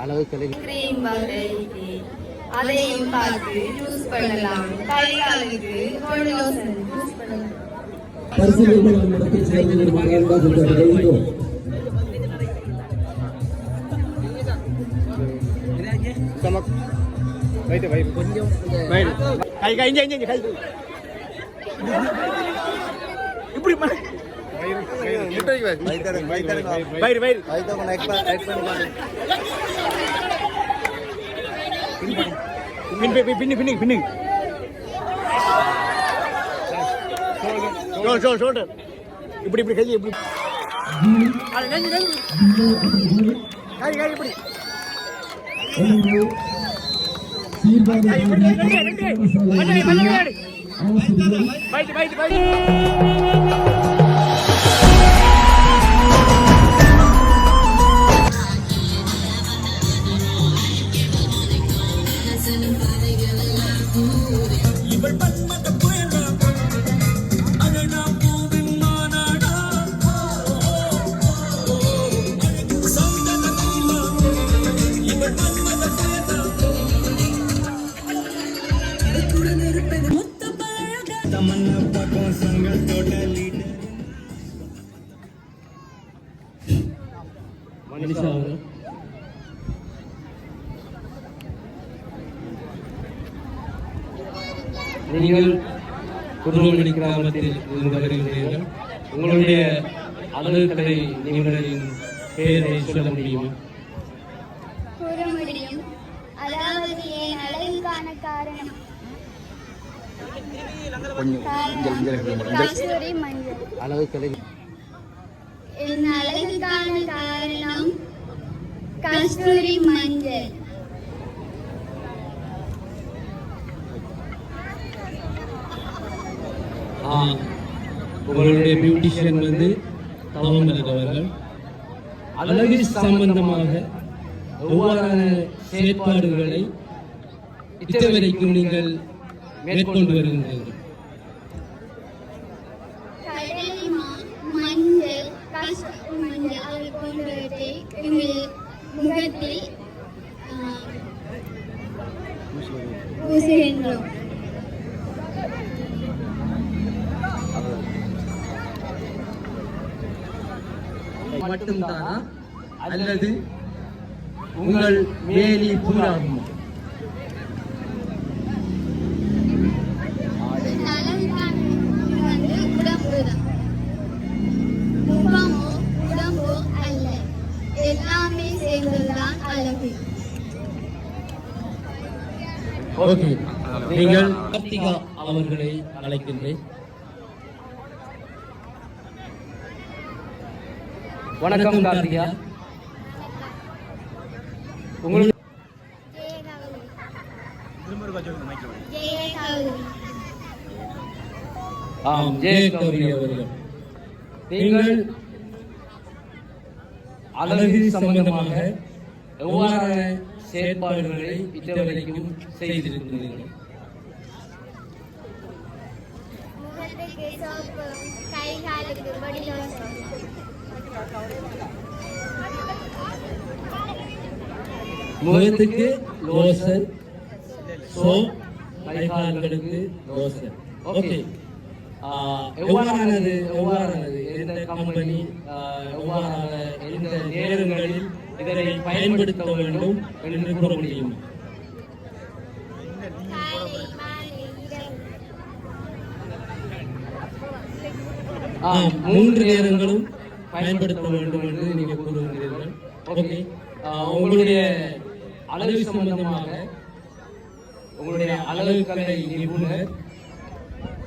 அளவு அதையும் பார்த்து யூஸ் பண்ணலாம். கை காலுக்கு கோல்ட் லோஷன் யூஸ் பண்ணலாம். இப்படி பின்னு இப்படி கையை இப்படி நீங்கள் குருவமணி கிராமத்தில் இருந்து வருகிறீர்கள். உங்களுடைய அலுவலகத்தை நிபுணரின் பெயரை சொல்ல முடியுமா? கூற முடியும். அதாவது என் அழகுக்கான காரணம் கஸ்தூரி மஞ்சள். என் அழகுக்கான காரணம் கஸ்தூரி மஞ்சள். உங்களுடைய பியூட்டிஷியன் வந்து தவமலர் அவர்கள் அழகு சம்பந்தமாக எவ்வாறான செயற்பாடுகளை இதுவரைக்கும் நீங்கள் மேற்கொண்டு வருகின்றீர்கள்? மஞ்சள் கஸ்தூரி மஞ்சள் அதை போன்றவற்றை எங்கள் முகத்தில் பூசுகின்றோம். மட்டும்தானா அல்லது உங்கள் மேலி பூராகுமா? ஓகே, நீங்கள் கார்த்திகா அவர்களை அழைக்கின்றேன். வணக்கம் கார்த்திகா. உங்களுக்கு ஜெயகௌரி அவர்கள், நீங்கள் அழகு சம்பந்தமாக எவ்வாறான செயற்பாடுகளை இதுவரைக்கும் செய்திருக்கிறீர்கள்? முகத்துக்கு லோஷன், சோப், கைகால்களுக்கு லோஷன். ஓகே, எவ்வாறானது எந்த கம்பெனி எவ்வாறான எந்த நேரங்களில் இதனை பயன்படுத்த வேண்டும் என்று கூற முடியும்? மூன்று நேரங்களும் பயன்படுத்த வேண்டும் என்று நீங்கள் கூறுகிறீர்கள். ஓகே, உங்களுடைய அழகு சம்பந்தமாக உங்களுடைய அழகு கலை நிபுணர்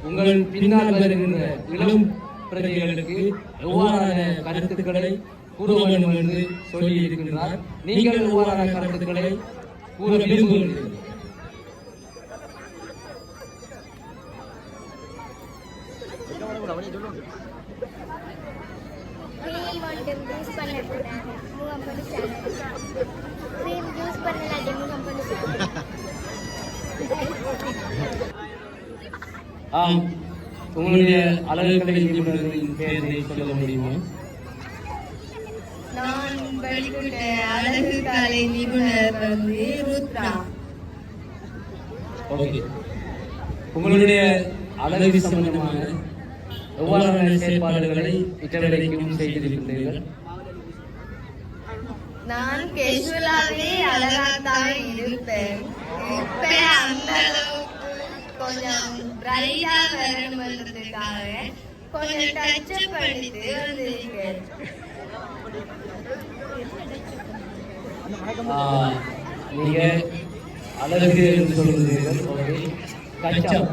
உங்கள் பின்னால் வருகின்ற இளம் பிரதிகளுக்கு எவ்வாறான கருத்துக்களை கூற வேண்டும் என்று சொல்லி இருக்கின்றார். நீங்கள் எவ்வாறான கருத்துக்களை கூற விரும்புகிறீர்கள்? உங்களுடைய அழகுக்கலை நிபுணரின் பெயரை சொல்ல முடியுமா? நான் படிக்கிற அழகு கலை நிபுணர் வந்து ருத்ரா. ஓகே. உங்களுடைய அழகு சம்பந்தமான எவ்வாறான செயற்பாடுகளை இட்டவரைக்கும் செய்திருக்கின்றீர்கள்? நான் கேஷுவலாவே அழகாத்தான் இருப்பேன். இப்ப அந்த அளவுக்கு கொஞ்சம் பிரைட்டா வரணுன்றதுக்காக கொஞ்சம் டச்சப் பண்ணிட்டு வந்திருக்கேன். நீங்க அழகு என்று சொல்கிறீர்கள். ஓகே. கச்சம்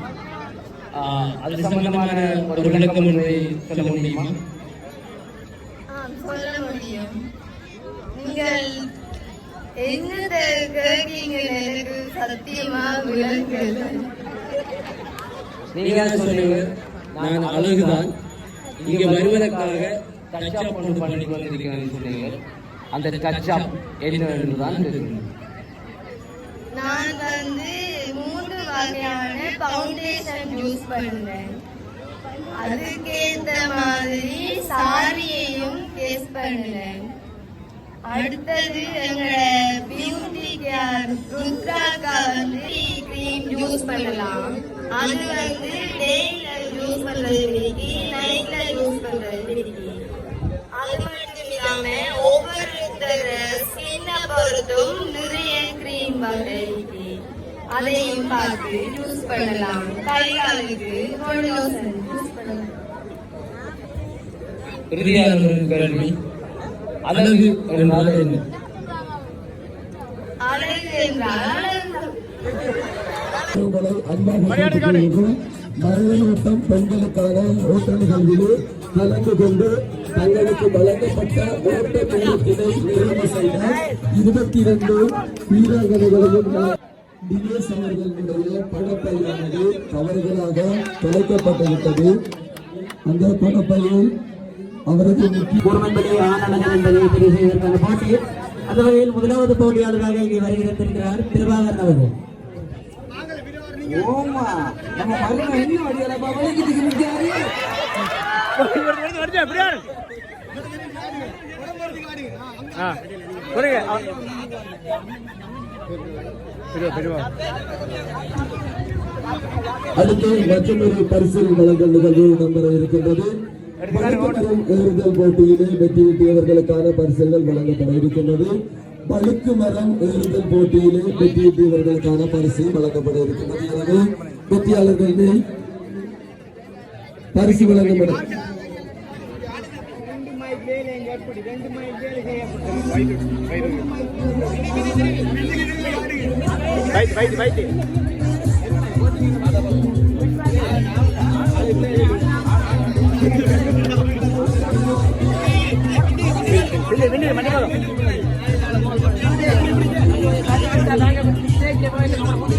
அது சம்பந்தமான ஒரு விளக்கம் ஒன்றை சொல்ல முடியுமா? சொல்ல முடியும். நீங்கள் என்னத்தை கேட்கீங்க எனக்கு சத்தியமா விளங்கல. நீங்க சொன்னீங்க நான் அழகுதான், இங்க வருவதற்காக கச்சாப் ஒன்று பண்ணி வந்திருக்கிறேன் சொன்னீங்க. அந்த கச்சாப் என்ன என்றுதான் தெரியும். நான் வந்து 3 வகையான ஃபவுண்டேஷன் யூஸ் பண்ணுவேன். அதுக்கேற்ற மாதிரி சாரியையும் கேஸ் பண்ணுவேன். அடுத்தது எங்களோட பியூட்டி கேர் ருத்ராக்கா வந்து கிரீம் யூஸ் பண்ணலாம். அது வந்து டேல யூஸ் பண்றது இருக்கு, நைட்ல யூஸ் பண்றது இருக்கு. அது மட்டும் இல்லாம ஒவ்வொருத்தர ஸ்கின்னை பொறுத்தும் நிறைய கிரீம் வகை இருக்கு. அதையும் பார்த்து யூஸ் பண்ணலாம். கை காலுக்கு பாடி லோஷன் யூஸ் பண்ணலாம். இறுதியாக ஒரு கேள்வி, அழகு என்றால் என்ன? அழகு என்றால் மரணோட்டம் பெண்களுக்கான ஓட்ட நிகழ்விலே கலந்து கொண்டு தங்களுக்கு வழங்கப்பட்ட ஓட்ட நேரத்தினை நிறைவு செய்த 22 வீரர்களையும் தினேஷ் அவர்களுடைய பணப்பையானது தவறுதலாக தொலைக்கப்பட்டுவிட்டது. அந்த பணப்பையை அவரது கூர்மன்படி ஆனந்தன் என்பதை தெரிவு செய்வதற்கான போட்டி. அந்த வகையில் முதலாவது போட்டியாளராக இங்கே வருகிறார் பிரபாகரன் அவர்கள். ஓமா நம்ம மரும என்ன வடிவல பவளைக்கு நிக்காரு. அடுத்து மற்றொரு பரிசில் வழங்கல் நிகழ்வு நம்பர இருக்கின்றது. ஏறுதல் போட்டியிலே வெற்றி வீட்டியவர்களுக்கான பரிசுகள் வழங்கப்பட இருக்கின்றது. பழுக்கு மரம் ஏறுதல் போட்டியிலே வெற்றி வீட்டியவர்களுக்கான பரிசு வழங்கப்பட இருக்கின்றது. எனவே வெற்றியாளர்களுக்கு பரிசு வழங்கப்படும்.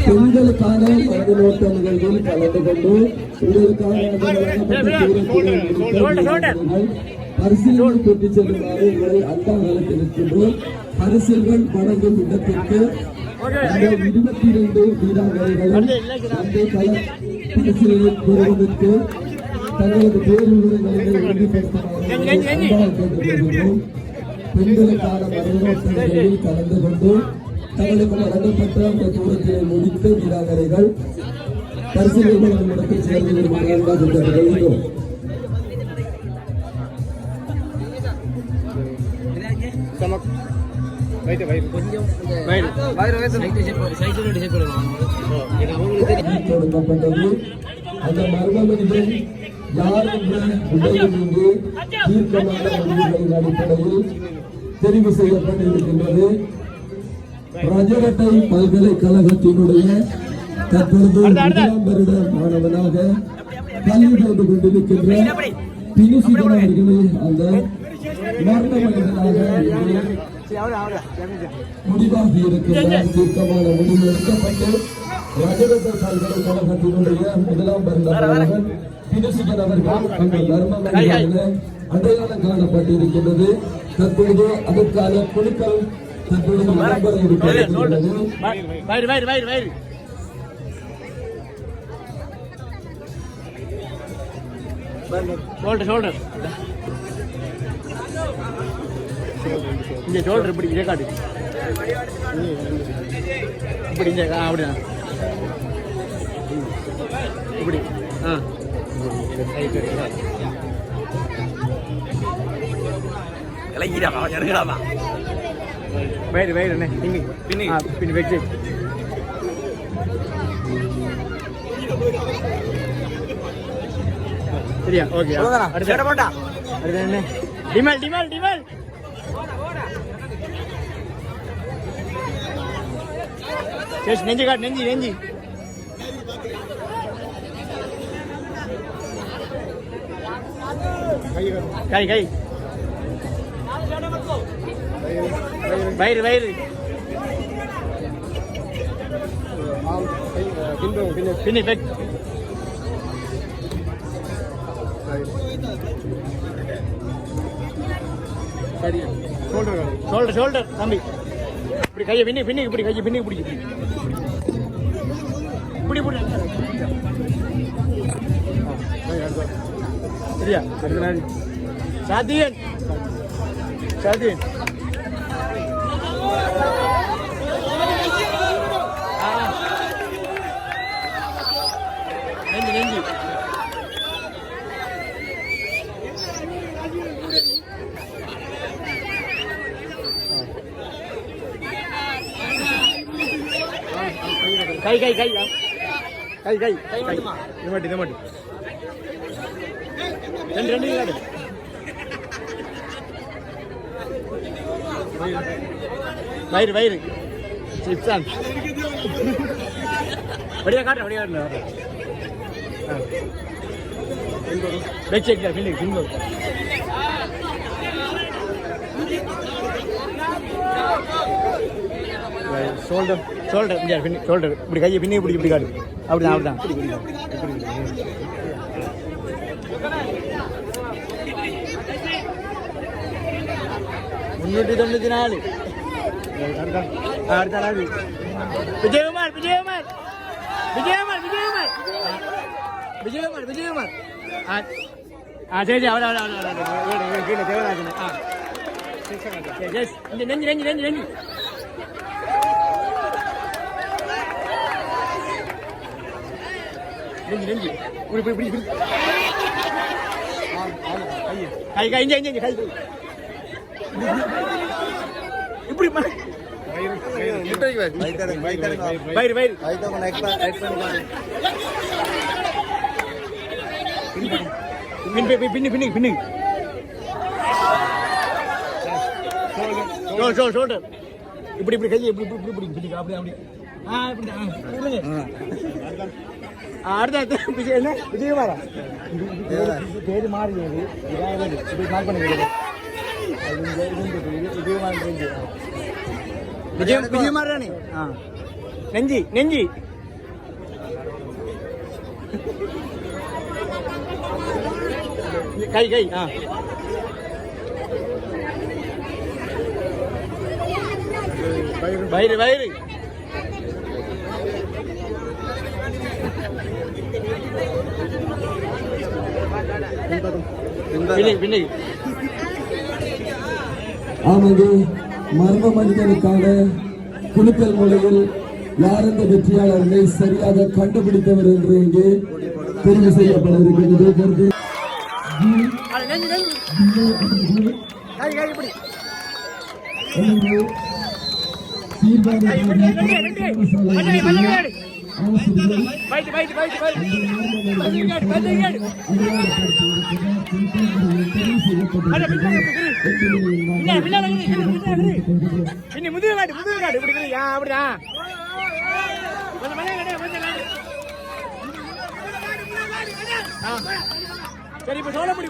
பெண்களுக்கான மனநோட்ட நிகழ்வில் கலந்து கொண்டு பரிசீலனை பெற்றுச் செல்லுமாறு உங்களை அன்பாக அழைத்திருக்கின்றோம். பரிசீலனை வழங்கும் இடத்திற்கு 22 வீராங்கனைகளும் அந்த கள பரிசீலனை பெறுவதற்கு தங்களது பேருந்துகளை உறுதிப்படுத்துமாறு அன்பாக கேட்டுக்கொள்கின்றோம். பெண்களுக்கான மனநோட்ட நிகழ்வில் கலந்து கொண்டு தங்களுக்கு வழங்கப்பட்ட அந்த தூரத்தினை முடித்த வீராங்கனைகள் பரிசீலனை வழங்கும் இடத்தில் சேர்ந்து வருமாறு அன்பாக கேட்டுக்கொள்கிறோம். கொடுக்கப்பட்டது அந்த மர்ம மனிதன் யார் என்ற உடையில் இருந்து தீர்க்கமான முடிவுகளின் அடிப்படையில் தெரிவு செய்யப்பட்டிருக்கின்றது. ரஜகட்டை பல்கலைக்கழகத்தினுடைய தற்பொழுது 1ஆம் வருட மாணவனாக கல்வி பயின்று கொண்டிருக்கின்ற பினிசிகன் அவர்களை அந்த மர்ம மனிதனாக முடிவாகி இருக்கின்றார். தீர்க்கமான முடிவு எடுக்கப்பட்டு ரஜகட்டை பல்கலைக்கழகத்தினுடைய 1ஆம் வருட மாணவன் பினிசிகன் அவர்கள் அந்த மர்ம மனிதனாக அடையாளம் காணப்பட்டிருக்கின்றது. தற்பொழுது அதற்கான குழுக்கள் தற்பொழுது நடைபெற இருக்கிறது. ஷோல்டர் இங்கே ஷோல்டர் இப்படி இதே காட்டு இப்படி இந்த அப்படிதான் இப்படி வயிறு என்ன பின்னி வச்சு சரியா ஓகே அடுத்து என்ன டிமல் சரி நெஞ்சு காட்டு நெஞ்சு கை வயிறு பின்னி பெக் ஷோல்டர் தம்பி இப்படி கையை பின்னி இப்படி கையை பின்னி பிடிச்சி இப்படி சரியா அடுத்த நாள் சாத்தியன் நெஞ்சு கை இது மட்டும் ரெண்டு காடு வயிறு சிப்ஸான் வடியா காட்டுறேன் வச்சு பின்னு ஷோல்டர் ஷோல்டர் இப்படி கையை பின்னி இப்படி காடு அப்படிதான் 394 அடுத்த நாள் விஜயகுமார் சரி அவர கீழே தேவராஜன் நெஞ்சு இப்படி பின்னு ஷோல்டர் இப்படி கையை இப்படி அப்படி அடுத்த விஜயகுமாரா பேரு மாறினது மார்க் பண்ணிக்கிறது விஜயகுமார் தானே நெஞ்சி கை வயிறு ஆனது மர்ம மனிதனுக்கான குலுக்கல் முறையில் யார் இந்த வெற்றியாளர்களை சரியாக கண்டுபிடித்தவர் என்று இங்கே தெரிவு செய்யப்பட இருக்கிறது. சரி இப்ப சோழ பிடி